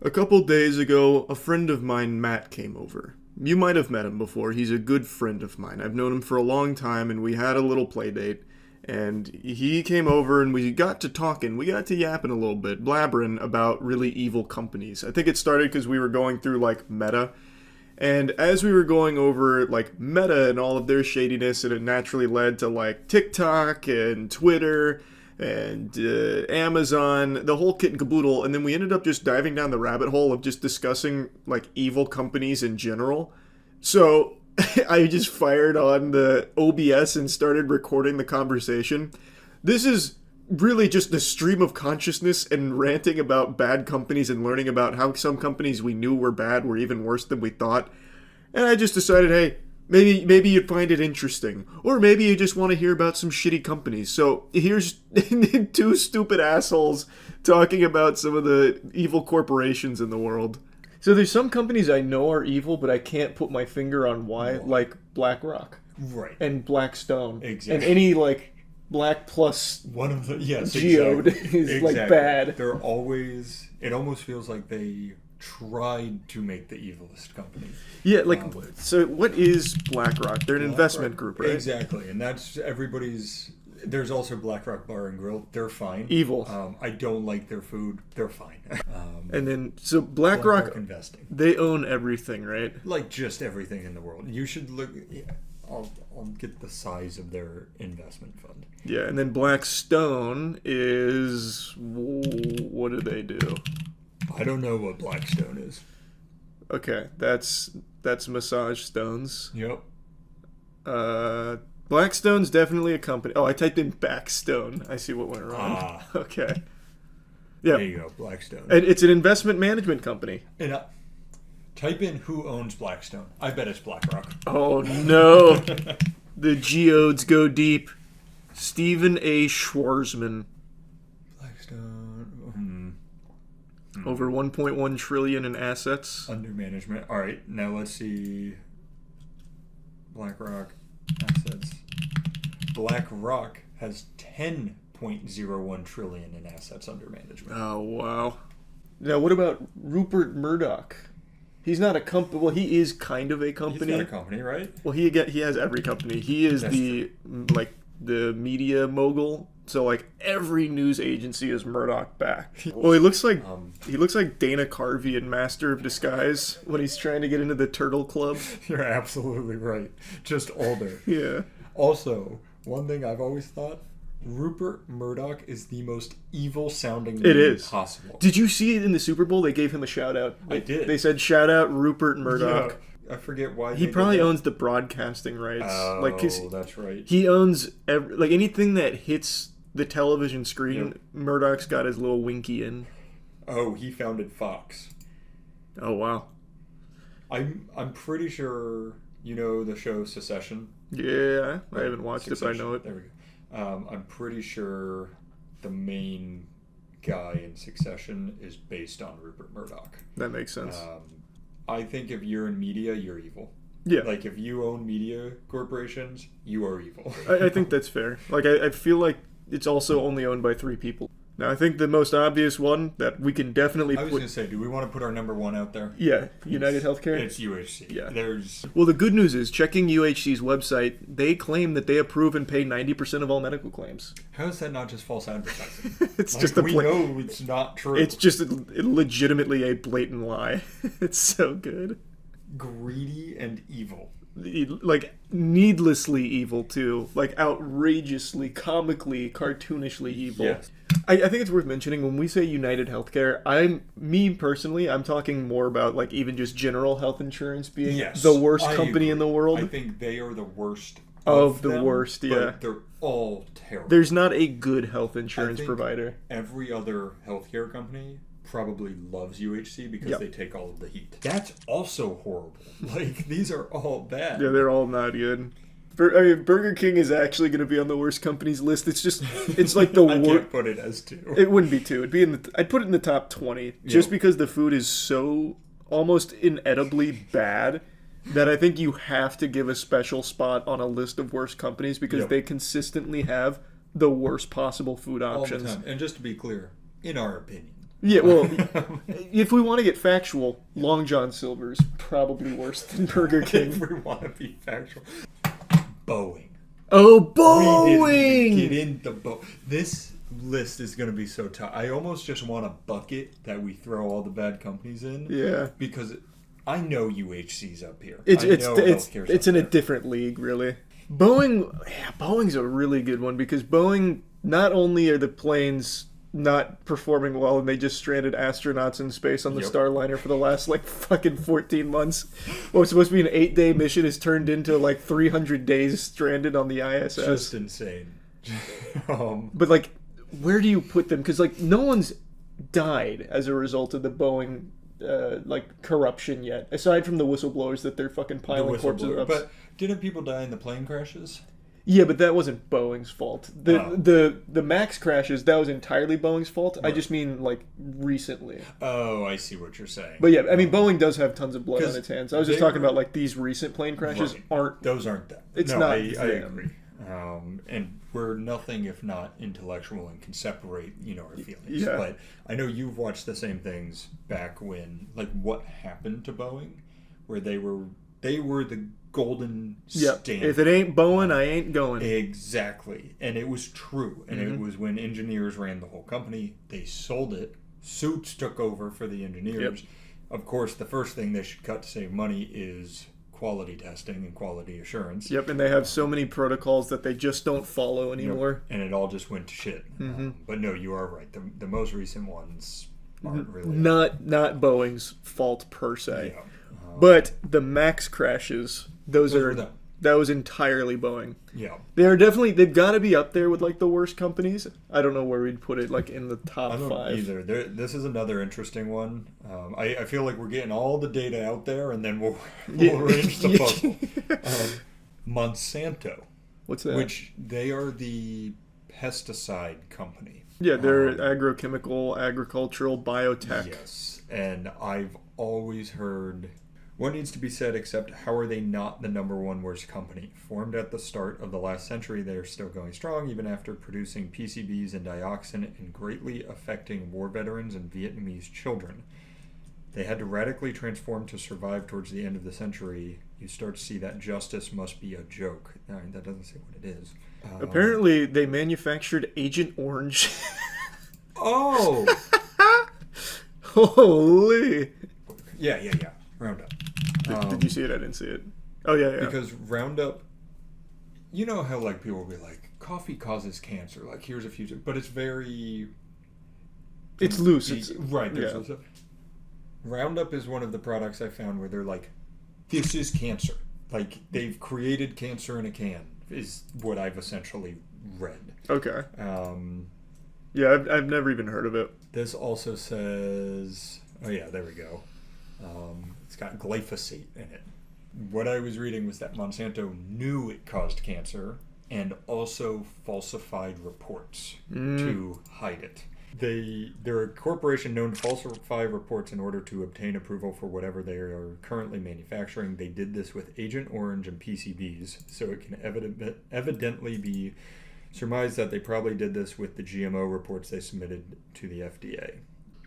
A couple days ago, a friend of mine, Matt, came over. You might have met him before. He's a good friend of mine. I've known him for a long time, and we had a little play date. And he came over, and we got to talking. We got to yapping a little bit, blabbering about really evil companies. I think it started because we were going through, Meta. And as we were going over, Meta and all of their shadiness, it naturally led to, TikTok and Twitter and Amazon, the whole kit and caboodle, and then we ended up just diving down the rabbit hole of just discussing, evil companies in general. So I just fired on the OBS and started recording the conversation. This is really just the stream of consciousness and ranting about bad companies and learning about how some companies we knew were bad were even worse than we thought. And I just decided, hey, Maybe you'd find it interesting. Or maybe you just want to hear about some shitty companies. So here's two stupid assholes talking about some of the evil corporations in the world. So there's some companies I know are evil, but I can't put my finger on why. Like BlackRock. Right. And Blackstone. Exactly. And any, Black plus one of the, yes, geode exactly. is, bad. They're always, it almost feels like they tried to make the evilest company. Yeah, so what is BlackRock? They're an investment group, right? Exactly, and that's everybody's. There's also BlackRock Bar and Grill. They're fine. Evil. I don't like their food. They're fine. And then, so BlackRock investing. They own everything, right? Just everything in the world. You should look. Yeah, I'll get the size of their investment fund. Yeah, and then Blackstone is, what do they do? I don't know what Blackstone is. Okay, that's massage stones. Yep. Blackstone's definitely a company. Oh, I typed in Backstone. I see what went wrong. Okay. Yeah. There you go, Blackstone. And it's an investment management company. And type in who owns Blackstone. I bet it's BlackRock. Oh no. The geodes go deep. Stephen A. Schwarzman. Blackstone. Over 1.1 trillion in assets under management. All right, now let's see. BlackRock assets. BlackRock has 10.01 trillion in assets under management. Oh wow! Now what about Rupert Murdoch? He's not a company. Well, he is kind of a company. He's not a company, right? Well, he has every company. He is the media mogul. So every news agency is Murdoch back. Well, he looks like Dana Carvey in Master of Disguise when he's trying to get into the Turtle Club. You're absolutely right. Just older. Yeah. Also, one thing I've always thought, Rupert Murdoch is the most evil sounding name possible. Did you see it in the Super Bowl? They gave him a shout out. I did. They said shout out Rupert Murdoch. Yeah. I forget why. He probably owns the broadcasting rights. Oh, that's right. He owns anything that hits the television screen. Yep. Murdoch's got his little winky in. Oh, he founded Fox. Oh wow. I'm pretty sure you know the show Succession. Yeah, I haven't watched it, but I know it. There we go. I'm pretty sure the main guy in Succession is based on Rupert Murdoch. That makes sense. I think if you're in media, you're evil. Yeah. If you own media corporations, you are evil. I think that's fair. I feel like it's also only owned by 3 people. Now, I think the most obvious one that we can definitely I was going to say, do we want to put our number 1 out there? Yeah, United Healthcare? It's UHC. Yeah. Well, the good news is, checking UHC's website, they claim that they approve and pay 90% of all medical claims. How is that not just false advertising? It's we know it's not true. It's just legitimately a blatant lie. It's so good. Greedy and evil. Needlessly evil too, outrageously, comically, cartoonishly evil. Yes. I think it's worth mentioning when we say United Healthcare, I'm talking more about even just general health insurance being the worst company in the world. I think they are the worst of the worst. Yeah, they're all terrible. There's not a good health insurance provider. Every other healthcare company probably loves UHC because they take all of the heat. That's also horrible. These are all bad. Yeah, they're all not good. Burger King is actually going to be on the worst companies list. It's like the worst. I can't put it as 2. It wouldn't be 2. It'd be I'd put it in the top 20 just because the food is so almost inedibly bad that I think you have to give a special spot on a list of worst companies because they consistently have the worst possible food options. All the time. And just to be clear, in our opinion, Yeah, well, if we want to get factual, Long John Silver's probably worse than Burger King. If we want to be factual. Boeing. Oh, We didn't even Boeing! get into This list is going to be so tough. I almost just want a bucket that we throw all the bad companies in. Yeah. Because I know UHC's up here. It's Healthcare's in up a different league, really. Boeing's a really good one because Boeing, not only are the planes not performing well and they just stranded astronauts in space on the Yep. Starliner for the last like fucking 14 months. What was supposed to be an 8-day mission is turned into like 300 days stranded on the ISS. Just insane. But like, where do you put them? Because like, no one's died as a result of the Boeing like corruption yet, aside from the whistleblowers that they're fucking piling corpses up. But didn't people die in the plane crashes? Yeah, but that wasn't Boeing's fault. The Max crashes, that was entirely Boeing's fault. Right. I just mean like recently. Oh, I see what you're saying. But yeah, I mean Boeing does have tons of blood on its hands. I was just talking about like these recent plane crashes aren't. Those aren't that. It's no, not. I agree. And we're nothing if not intellectual and can separate, our feelings. Yeah. But I know you've watched the same things back when, like, what happened to Boeing, where they were the golden standard. If it ain't Boeing, I ain't going. Exactly. And it was true. And it was when engineers ran the whole company. They sold it. Suits took over for the engineers. Yep. Of course, the first thing they should cut to save money is quality testing and quality assurance. Yep, and they have so many protocols that they just don't follow anymore. Yep. And it all just went to shit. But no, you are right. The most recent ones aren't really... Not Boeing's fault per se. Yeah. But the Max crashes, that was entirely Boeing. Yeah. They've got to be up there with like the worst companies. I don't know where we'd put it, like in the top 5. I don't either. This is another interesting one. I feel like we're getting all the data out there, and then we'll arrange the puzzle. Monsanto. What's that? Which they are the pesticide company. Yeah, they're agrochemical, agricultural, biotech. Yes, and I've always heard... What needs to be said except how are they not the number one worst company? Formed at the start of the last century, they are still going strong even after producing PCBs and dioxin and greatly affecting war veterans and Vietnamese children. They had to radically transform to survive towards the end of the century. You start to see that justice must be a joke. That doesn't say what it is. Apparently, they manufactured Agent Orange. Oh! Holy! Yeah. Roundup. Did you see it? I didn't see it. Oh, yeah. Because Roundup, you know how like people will be like, coffee causes cancer. Like, here's a few, but it's very... It's loose. Right. Roundup is one of the products I found where they're like, this is cancer. Like, they've created cancer in a can, is what I've essentially read. Okay. Yeah, I've never even heard of it. This also says... Oh, yeah, there we go. It's got glyphosate in it. What I was reading was that Monsanto knew it caused cancer and also falsified reports to hide it. They're a corporation known to falsify reports in order to obtain approval for whatever they are currently manufacturing. They did this with Agent Orange and PCBs, so it can evidently be surmised that they probably did this with the GMO reports they submitted to the FDA.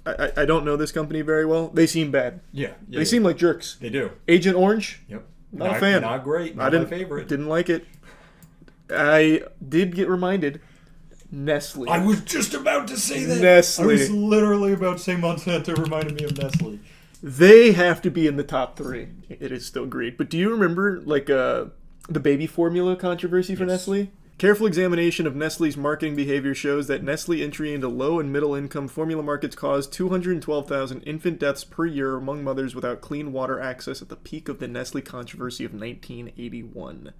I don't know this company very well. They seem bad. Yeah. They seem like jerks. They do. Agent Orange? Yep. Not a fan. Not great. Not my favorite. Didn't like it. I did get reminded. Nestle. I was just about to say that. Nestle. I was literally about to say Monsanto reminded me of Nestle. They have to be in the top 3. It is still great. But do you remember like the baby formula controversy for Nestle? Careful examination of Nestle's marketing behavior shows that Nestle entry into low and middle income formula markets caused 212,000 infant deaths per year among mothers without clean water access at the peak of the Nestle controversy of 1981.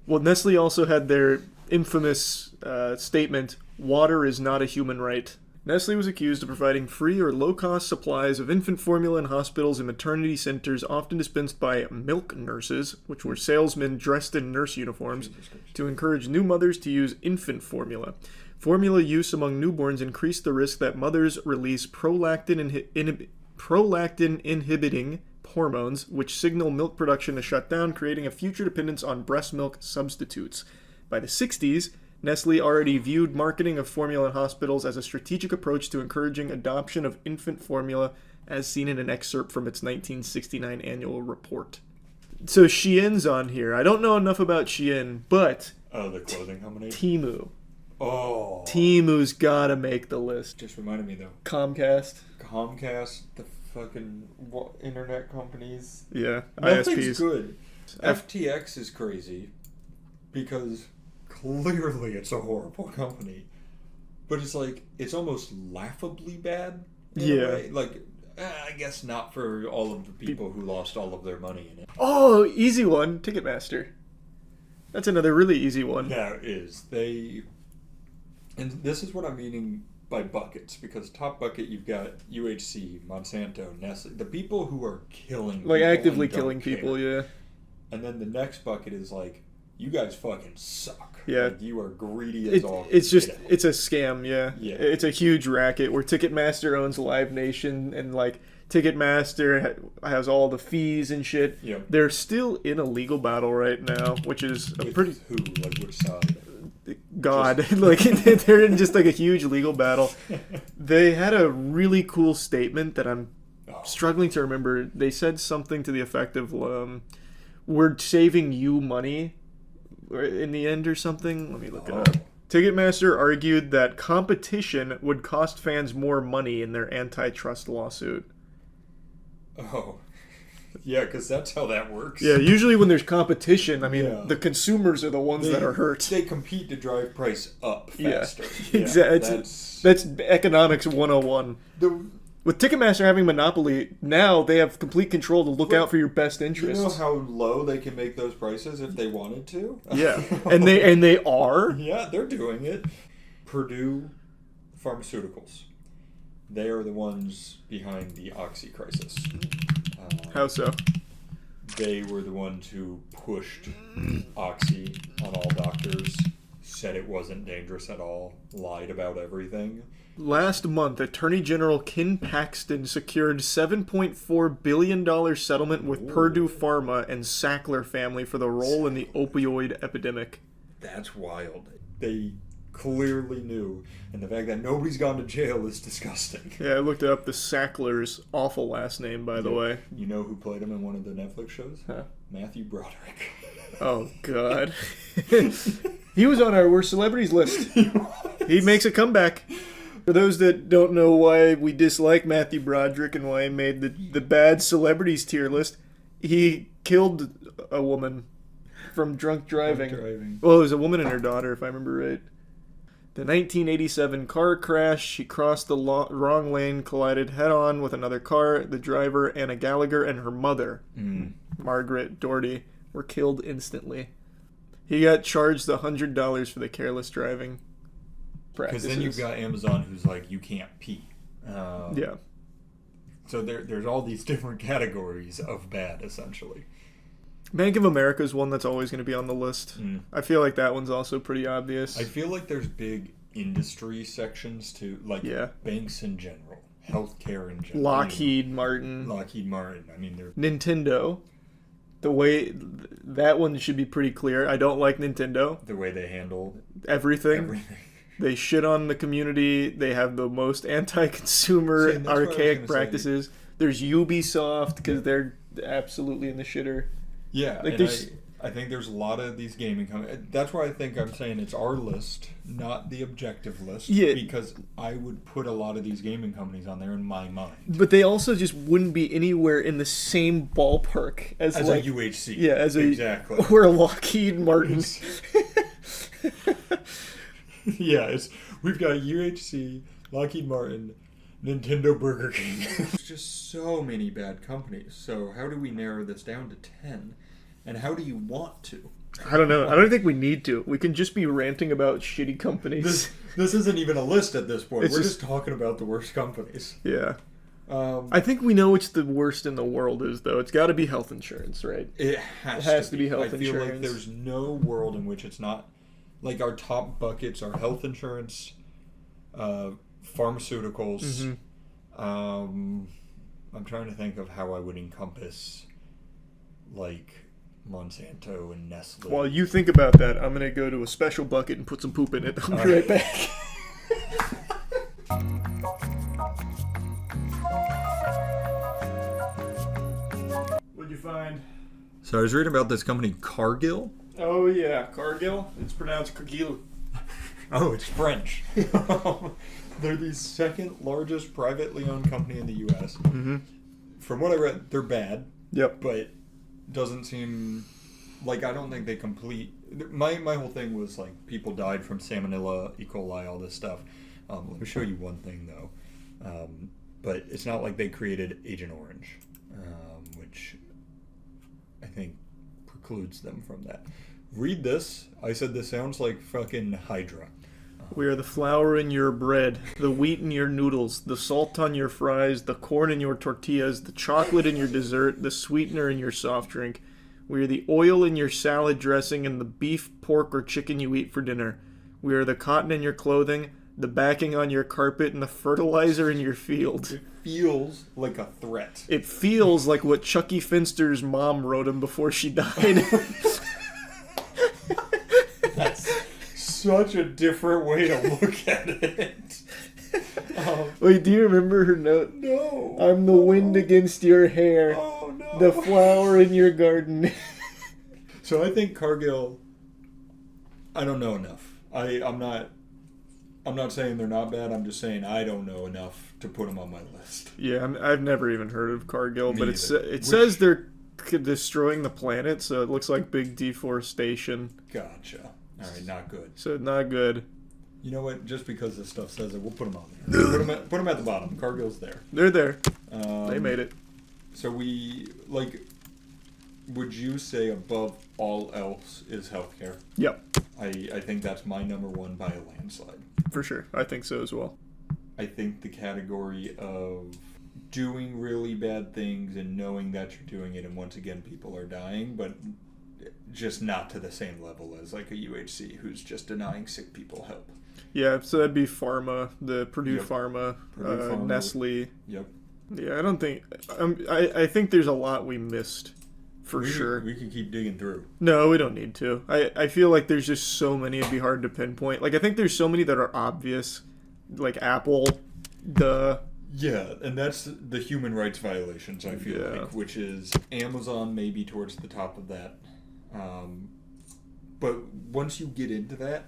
Well, Nestle also had their infamous statement, "Water is not a human right." Nestle was accused of providing free or low-cost supplies of infant formula in hospitals and maternity centers, often dispensed by milk nurses, which were salesmen dressed in nurse uniforms, to encourage new mothers to use infant formula. Formula use among newborns increased the risk that mothers release prolactin-inhibiting hormones, which signal milk production to shut down, creating a future dependence on breast milk substitutes. By the 60s, Nestle already viewed marketing of formula in hospitals as a strategic approach to encouraging adoption of infant formula, as seen in an excerpt from its 1969 annual report. So Shein's on here. I don't know enough about Shein, but Oh, the clothing company? Temu. Oh. Temu's gotta make the list. Just reminded me, though. Comcast. The fucking internet companies. Yeah, Nothing's ISPs. good. FTX is crazy because clearly it's a horrible company. But it's like, it's almost laughably bad in a way. Like, I guess not for all of the people who lost all of their money in it. Oh, easy one. Ticketmaster. That's another really easy one. That is. And this is what I'm meaning by buckets, because top bucket you've got UHC, Monsanto, Nestle, the people who are killing people. Like actively killing people, yeah. And then the next bucket is like, you guys fucking suck. Yeah. Like, you are greedy as all. It's just, get out. it's a scam, yeah. Yeah. It's a huge racket where Ticketmaster owns Live Nation, and like Ticketmaster has all the fees and shit. Yep. They're still in a legal battle right now, which is a With pretty... who? Like, which side? God. Like, they're in just like a huge legal battle. They had a really cool statement that I'm struggling to remember. They said something to the effect of, we're saving you money in the end or something. Let me look it up. Ticketmaster argued that competition would cost fans more money in their antitrust lawsuit. Oh. Yeah, because that's how that works. Yeah, usually when there's competition, I mean, Yeah. the consumers are the ones that are hurt. They compete to drive price up Yeah, faster. exactly. That's economics 101. With Ticketmaster having monopoly, now they have complete control to look out for your best You interests. know how low they can make those prices if they wanted to? Yeah, and they are. Yeah, they're doing it. Purdue Pharmaceuticals. They are the ones behind the Oxy crisis. How so? They were the ones who pushed Oxy on all doctors, said it wasn't dangerous at all, lied about everything. Last month, Attorney General Ken Paxton secured $7.4 billion settlement with Purdue Pharma and Sackler family for the role in the opioid epidemic. That's wild. They clearly knew, and the fact that nobody's gone to jail is disgusting. Yeah, I looked up the Sacklers' awful last name, by the way. You know who played him in one of the Netflix shows? Huh. Matthew Broderick. Oh, God. He was on our Worst Celebrities list. He makes a comeback. For those that don't know why we dislike Matthew Broderick and why he made the bad celebrities tier list, he killed a woman from drunk driving. Well, it was a woman and her daughter, if I remember right. The 1987 car crash, she crossed the wrong lane, collided head-on with another car. The driver, Anna Gallagher, and her mother, Margaret Doherty, were killed instantly. He got charged $100 for the careless driving practices. Because then you've got Amazon who's like, you can't pee. Yeah. So there's all these different categories of bad, essentially. Bank of America is one that's always going to be on the list. I feel like that one's also pretty obvious. I feel like there's big industry sections too, like banks in general, healthcare in general. Lockheed Martin. I mean, they're... Nintendo. The way... That one should be pretty clear. I don't like Nintendo. The way they handle everything. They shit on the community. They have the most anti-consumer, archaic practices. There's Ubisoft, because they're absolutely in the shitter. Yeah, like and I think there's a lot of these gaming companies. That's why I think I'm saying it's our list, not the objective list. Yeah. Because I would put a lot of these gaming companies on there in my mind. But they also just wouldn't be anywhere in the same ballpark as like, a UHC. Yeah, as exactly. Or a Lockheed Martin. Yeah, we've got UHC, Lockheed Martin, Nintendo, Burger King. There's just so many bad companies. So how do we narrow this down to 10? And how do you want to? I don't know. I don't think we need to. We can just be ranting about shitty companies. This isn't even a list at this point. We're just talking about the worst companies. Yeah. I think we know which the worst in the world is, though. It's got to be health insurance, right? It has to be health insurance. I feel like there's no world in which it's not. Like, our top buckets are health insurance, pharmaceuticals. Mm-hmm. I'm trying to think of how I would encompass, like, Monsanto and Nestle. While you think about that, I'm gonna go to a special bucket and put some poop in it. I'll be right back. What'd you find? So I was reading about this company, Cargill. Oh yeah, Cargill. It's pronounced Cargill. Oh, it's French. They're the second largest privately owned company in the U.S. Mm-hmm. From what I read, they're bad. Yep. But doesn't seem like, I don't think they complete. My whole thing was like people died from salmonella, E. coli, all this stuff. Let me show you one thing though. But it's not like they created Agent Orange, which I think precludes them from that. Read this. I said this sounds like fucking Hydra. We are the flour in your bread, the wheat in your noodles, the salt on your fries, the corn in your tortillas, the chocolate in your dessert, the sweetener in your soft drink. We are the oil in your salad dressing and the beef, pork, or chicken you eat for dinner. We are the cotton in your clothing, the backing on your carpet, and the fertilizer in your field. It feels like a threat. It feels like what Chucky Finster's mom wrote him before she died. That's such a different way to look at it. Wait, do you remember her note? No. I'm the wind against your hair, Oh no. the flower in your garden. So I think Cargill, I don't know enough. I'm not saying they're not bad. I'm just saying I don't know enough to put them on my list. Yeah, I've never even heard of Cargill, Me but either. says they're destroying the planet, so it looks like big deforestation. Gotcha. All right, not good. So not good. You know what? Just because this stuff says it, we'll put them on there. Put them at the bottom. Cargill's there. They're there. They made it. So would you say above all else is healthcare? Yep, I think that's my number one by a landslide. for sure. I think so as well. I think the category of doing really bad things and knowing that you're doing it, and once again people are dying, but just not to the same level as like a UHC who's just denying sick people help. Yeah, so that'd be Pharma, the Purdue Yep. Pharma, Purdue Pharma. Nestle. Yep. Yeah, I don't think... I think there's a lot we missed, for sure. We can keep digging through. No, we don't need to. I feel like there's just so many it'd be hard to pinpoint. Like, I think there's so many that are obvious. Like Apple, Yeah, and that's the human rights violations, I feel Yeah. like, which is Amazon maybe towards the top of that. But once you get into that,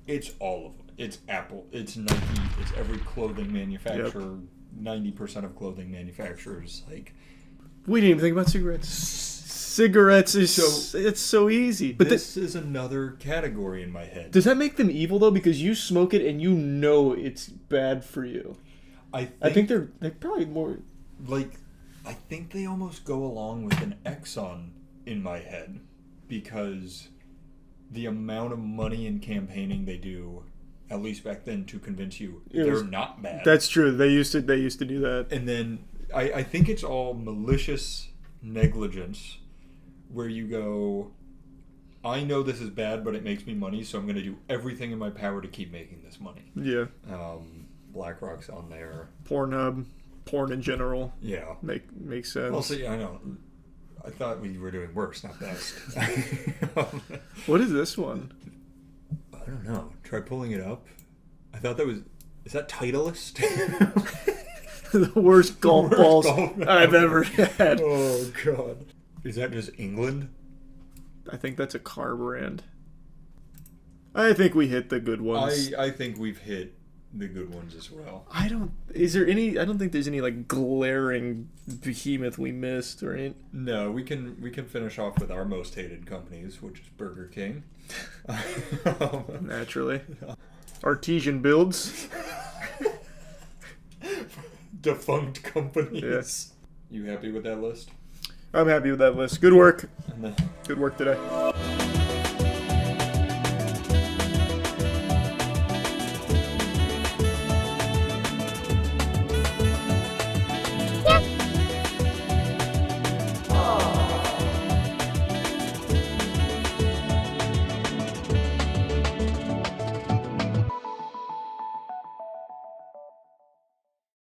it's all of them. It's Apple, it's Nike, it's every clothing manufacturer, 90% of clothing manufacturers. Like, we didn't even think about cigarettes. Cigarettes is it's so easy. But this is another category in my head. does that make them evil though? Because you smoke it and you know it's bad for you. I think they're probably more like, I think they almost go along with an Exxon in my head, because the amount of money and campaigning they do, at least back then, to convince you they're not bad. That's true. They used to do that. And then I think it's all malicious negligence, where you go, I know this is bad, but it makes me money, so I'm going to do everything in my power to keep making this money. Yeah. BlackRock's on there. Pornhub, porn in general. Yeah. Makes sense. Well, see, I know. I thought we were doing worse, not best. What is this one? I don't know. Try pulling it up. I thought that was... Is that Titleist? The worst golf Worst balls golf I've ever had. Oh, God. Is that just England? I think that's a car brand. I think we hit the good ones. I think we've hit the good ones as well. I don't think there's any like glaring behemoth we missed, right? No, we can finish off with our most hated companies, which is Burger King. Naturally. Artesian builds. Defunct companies. Yes. You happy with that list? I'm happy with that list. Good work. And then Good work today.